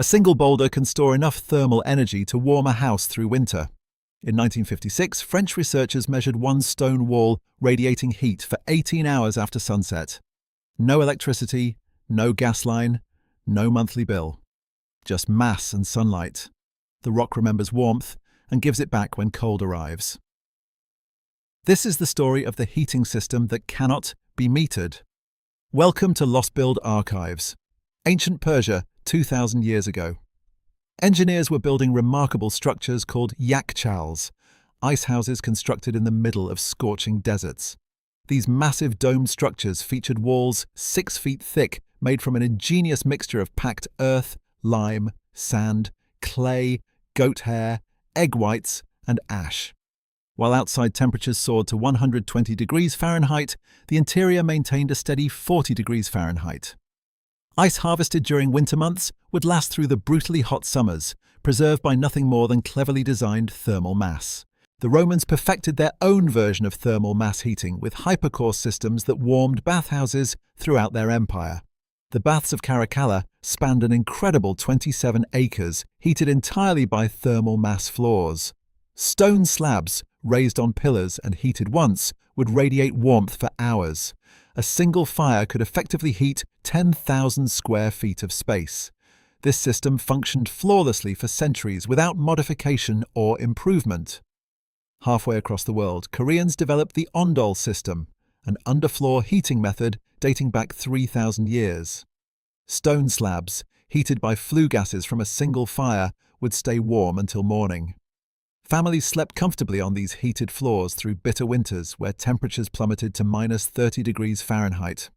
A single boulder can store enough thermal energy to warm a house through winter. In 1956, French researchers measured one stone wall radiating heat for 18 hours after sunset. No electricity, no gas line, no monthly bill. Just mass and sunlight. The rock remembers warmth and gives it back when cold arrives. This is the story of the heating system that cannot be metered. Welcome to Lost Build Archives. Ancient Persia, 2,000 years ago. Engineers were building remarkable structures called yakchals, ice houses constructed in the middle of scorching deserts. These massive domed structures featured walls 6 feet thick, made from an ingenious mixture of packed earth, lime, sand, clay, goat hair, egg whites, and ash. While outside temperatures soared to 120 degrees Fahrenheit, the interior maintained a steady 40 degrees Fahrenheit. Ice harvested during winter months would last through the brutally hot summers, preserved by nothing more than cleverly designed thermal mass. The Romans perfected their own version of thermal mass heating with hypercore systems that warmed bathhouses throughout their empire. The baths of Caracalla spanned an incredible 27 acres, heated entirely by thermal mass floors. Stone slabs, raised on pillars and heated once, would radiate warmth for hours. A single fire could effectively heat 10,000 square feet of space. This system functioned flawlessly for centuries without modification or improvement. Halfway across the world, Koreans developed the ondol system, an underfloor heating method dating back 3,000 years. Stone slabs, heated by flue gases from a single fire, would stay warm until morning. Families slept comfortably on these heated floors through bitter winters where temperatures plummeted to minus 30 degrees Fahrenheit.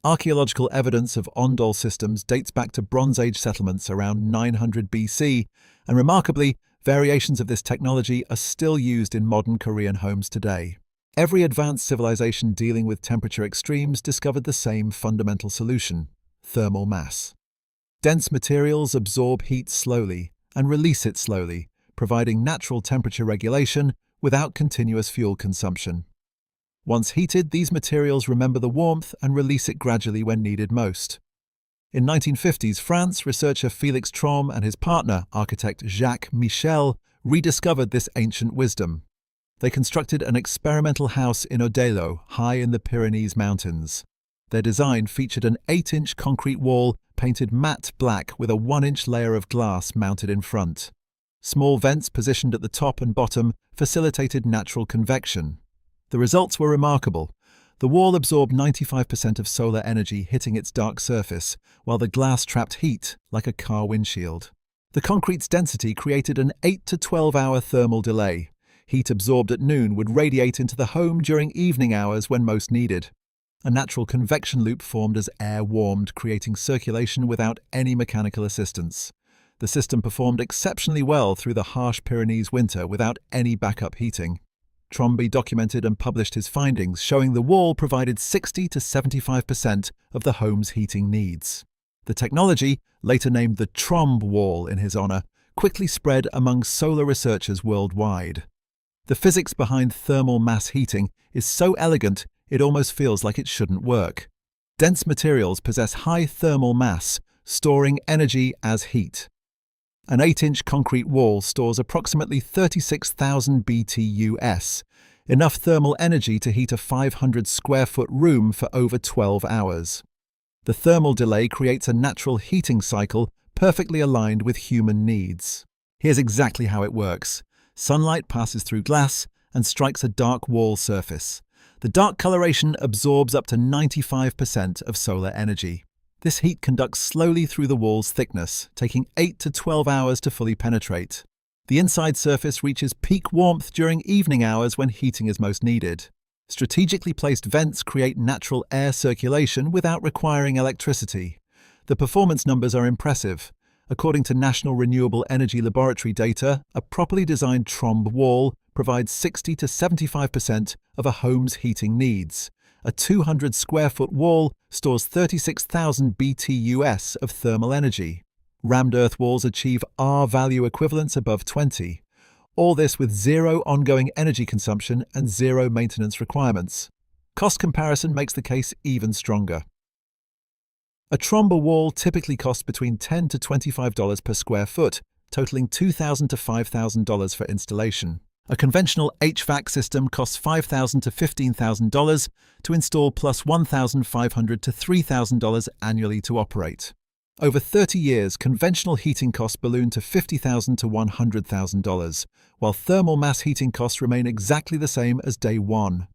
Archaeological evidence of ondol systems dates back to Bronze Age settlements around 900 BC, and remarkably, variations of this technology are still used in modern Korean homes today. Every advanced civilization dealing with temperature extremes discovered the same fundamental solution: thermal mass. Dense materials absorb heat slowly and release it slowly, providing natural temperature regulation without continuous fuel consumption. Once heated, these materials remember the warmth and release it gradually when needed most. In 1950s France, researcher Félix Trom and his partner, architect Jacques Michel, rediscovered this ancient wisdom. They constructed an experimental house in Odelo, high in the Pyrenees Mountains. Their design featured an 8-inch concrete wall painted matte black with a 1-inch layer of glass mounted in front. Small vents positioned at the top and bottom facilitated natural convection. The results were remarkable. The wall absorbed 95% of solar energy hitting its dark surface, while the glass trapped heat like a car windshield. The concrete's density created an 8 to 12-hour thermal delay. Heat absorbed at noon would radiate into the home during evening hours when most needed. A natural convection loop formed as air warmed, creating circulation without any mechanical assistance. The system performed exceptionally well through the harsh Pyrenees winter without any backup heating. Tromby documented and published his findings, showing the wall provided 60 to 75% of the home's heating needs. The technology, later named the Trombe Wall in his honor, quickly spread among solar researchers worldwide. The physics behind thermal mass heating is so elegant it almost feels like it shouldn't work. Dense materials possess high thermal mass, storing energy as heat. An 8-inch concrete wall stores approximately 36,000 BTUs, enough thermal energy to heat a 500-square-foot room for over 12 hours. The thermal delay creates a natural heating cycle perfectly aligned with human needs. Here's exactly how it works. Sunlight passes through glass and strikes a dark wall surface. The dark coloration absorbs up to 95% of solar energy. This heat conducts slowly through the wall's thickness, taking 8 to 12 hours to fully penetrate. The inside surface reaches peak warmth during evening hours when heating is most needed. Strategically placed vents create natural air circulation without requiring electricity. The performance numbers are impressive. According to National Renewable Energy Laboratory data, a properly designed Trombe wall provides 60 to 75% of a home's heating needs. A 200-square-foot wall stores 36,000 BTUs of thermal energy. Rammed earth walls achieve R-value equivalents above 20. All this with zero ongoing energy consumption and zero maintenance requirements. Cost comparison makes the case even stronger. A Tromba wall typically costs between $10 to $25 per square foot, totaling $2,000 to $5,000 for installation. A conventional HVAC system costs $5,000 to $15,000 to install plus $1,500 to $3,000 annually to operate. Over 30 years, conventional heating costs balloon to $50,000 to $100,000, while thermal mass heating costs remain exactly the same as day one.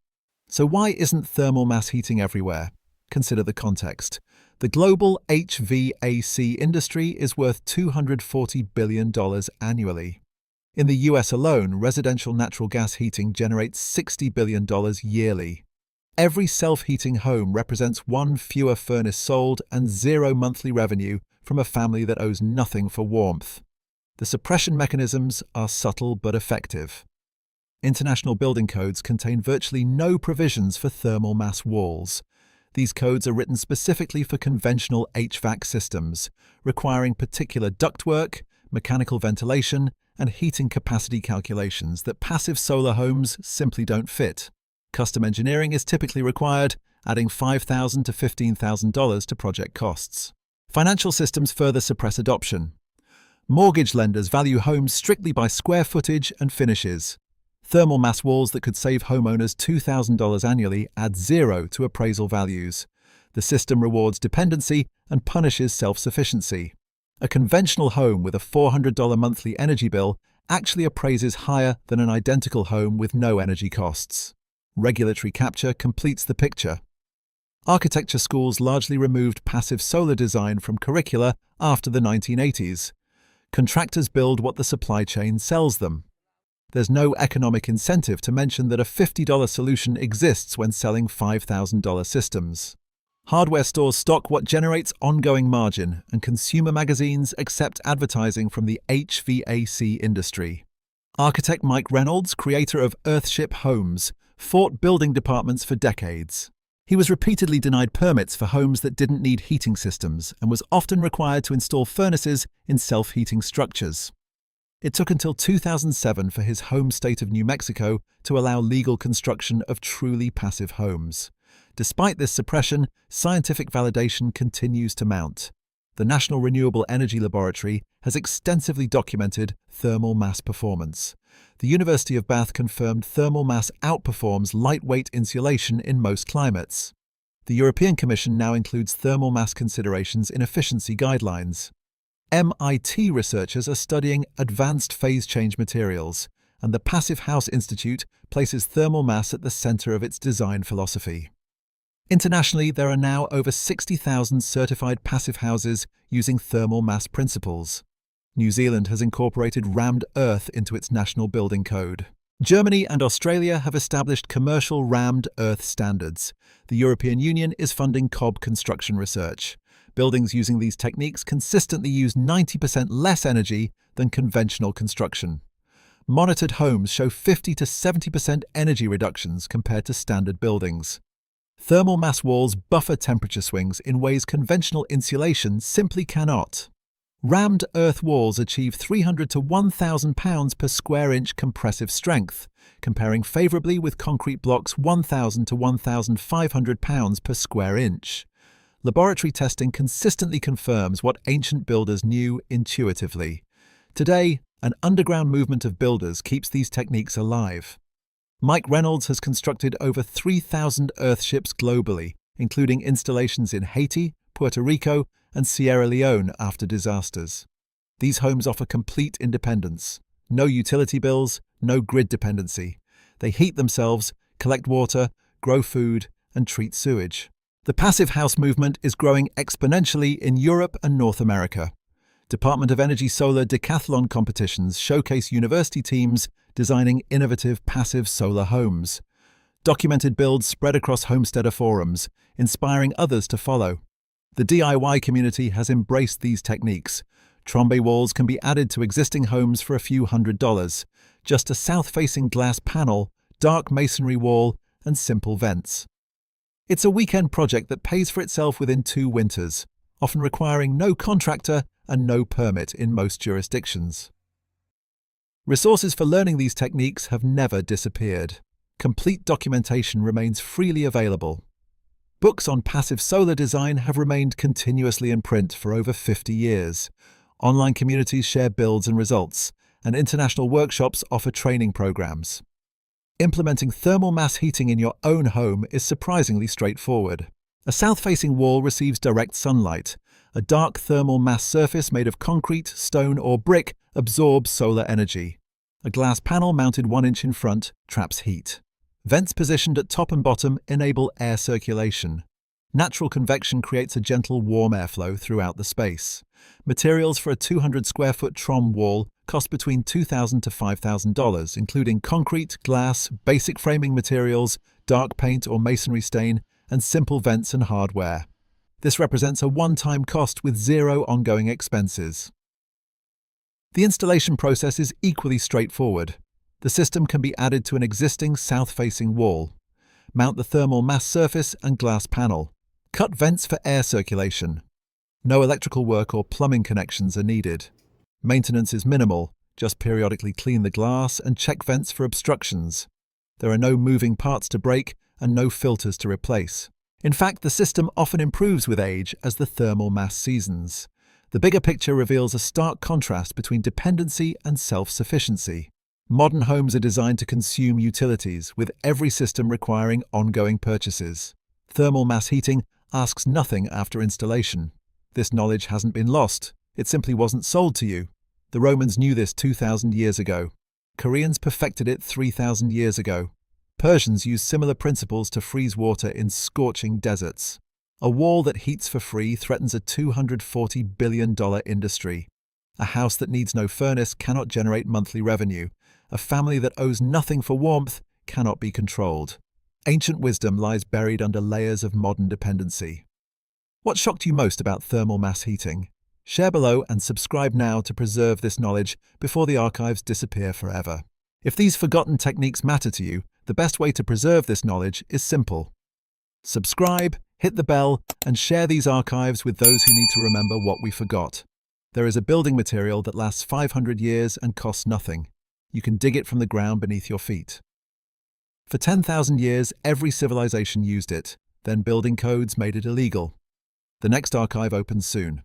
So why isn't thermal mass heating everywhere? Consider the context. The global HVAC industry is worth $240 billion annually. In the US alone, residential natural gas heating generates $60 billion yearly. Every self-heating home represents one fewer furnace sold and zero monthly revenue from a family that owes nothing for warmth. The suppression mechanisms are subtle but effective. International building codes contain virtually no provisions for thermal mass walls. These codes are written specifically for conventional HVAC systems, requiring particular ductwork, mechanical ventilation, and heating capacity calculations that passive solar homes simply don't fit. Custom engineering is typically required, adding $5,000 to $15,000 to project costs. Financial systems further suppress adoption. Mortgage lenders value homes strictly by square footage and finishes. Thermal mass walls that could save homeowners $2,000 annually add zero to appraisal values. The system rewards dependency and punishes self-sufficiency. A conventional home with a $400 monthly energy bill actually appraises higher than an identical home with no energy costs. Regulatory capture completes the picture. Architecture schools largely removed passive solar design from curricula after the 1980s. Contractors build what the supply chain sells them. There's no economic incentive to mention that a $50 solution exists when selling $5,000 systems. Hardware stores stock what generates ongoing margin, and consumer magazines accept advertising from the HVAC industry. Architect Mike Reynolds, creator of Earthship Homes, fought building departments for decades. He was repeatedly denied permits for homes that didn't need heating systems and was often required to install furnaces in self-heating structures. It took until 2007 for his home state of New Mexico to allow legal construction of truly passive homes. Despite this suppression, scientific validation continues to mount. The National Renewable Energy Laboratory has extensively documented thermal mass performance. The University of Bath confirmed thermal mass outperforms lightweight insulation in most climates. The European Commission now includes thermal mass considerations in efficiency guidelines. MIT researchers are studying advanced phase change materials, and the Passive House Institute places thermal mass at the center of its design philosophy. Internationally, there are now over 60,000 certified passive houses using thermal mass principles. New Zealand has incorporated rammed earth into its national building code. Germany and Australia have established commercial rammed earth standards. The European Union is funding cob construction research. Buildings using these techniques consistently use 90% less energy than conventional construction. Monitored homes show 50 to 70% energy reductions compared to standard buildings. Thermal mass walls buffer temperature swings in ways conventional insulation simply cannot. Rammed earth walls achieve 300 to 1,000 pounds per square inch compressive strength, comparing favorably with concrete blocks 1,000 to 1,500 pounds per square inch. Laboratory testing consistently confirms what ancient builders knew intuitively. Today, an underground movement of builders keeps these techniques alive. Mike Reynolds has constructed over 3,000 earthships globally, including installations in Haiti, Puerto Rico, and Sierra Leone after disasters. These homes offer complete independence. No utility bills, no grid dependency. They heat themselves, collect water, grow food, and treat sewage. The passive house movement is growing exponentially in Europe and North America. Department of Energy solar decathlon competitions showcase university teams designing innovative passive solar homes. Documented builds spread across homesteader forums, inspiring others to follow. The DIY community has embraced these techniques. Trombe walls can be added to existing homes for a few $100s. Just a south-facing glass panel, dark masonry wall, and simple vents. It's a weekend project that pays for itself within 2 winters, often requiring no contractor and no permit in most jurisdictions. Resources for learning these techniques have never disappeared. Complete documentation remains freely available. Books on passive solar design have remained continuously in print for over 50 years. Online communities share builds and results, and international workshops offer training programs. Implementing thermal mass heating in your own home is surprisingly straightforward. A south-facing wall receives direct sunlight. A dark thermal mass surface made of concrete, stone, or brick absorbs solar energy. A glass panel mounted 1 inch in front traps heat. Vents positioned at top and bottom enable air circulation. Natural convection creates a gentle warm airflow throughout the space. Materials for a 200 square foot trom wall cost between $2,000 to $5,000, including concrete, glass, basic framing materials, dark paint or masonry stain, and simple vents and hardware. This represents a one-time cost with zero ongoing expenses. The installation process is equally straightforward. The system can be added to an existing south-facing wall. Mount the thermal mass surface and glass panel. Cut vents for air circulation. No electrical work or plumbing connections are needed. Maintenance is minimal, just periodically clean the glass and check vents for obstructions. There are no moving parts to break and no filters to replace. In fact, the system often improves with age as the thermal mass seasons. The bigger picture reveals a stark contrast between dependency and self-sufficiency. Modern homes are designed to consume utilities, with every system requiring ongoing purchases. Thermal mass heating asks nothing after installation. This knowledge hasn't been lost. It simply wasn't sold to you. The Romans knew this 2,000 years ago. Koreans perfected it 3,000 years ago. Persians used similar principles to freeze water in scorching deserts. A wall that heats for free threatens a $240 billion industry. A house that needs no furnace cannot generate monthly revenue. A family that owes nothing for warmth cannot be controlled. Ancient wisdom lies buried under layers of modern dependency. What shocked you most about thermal mass heating? Share below and subscribe now to preserve this knowledge before the archives disappear forever. If these forgotten techniques matter to you, the best way to preserve this knowledge is simple. Subscribe, hit the bell, and share these archives with those who need to remember what we forgot. There is a building material that lasts 500 years and costs nothing. You can dig it from the ground beneath your feet. For 10,000 years, every civilization used it. Then building codes made it illegal. The next archive opens soon.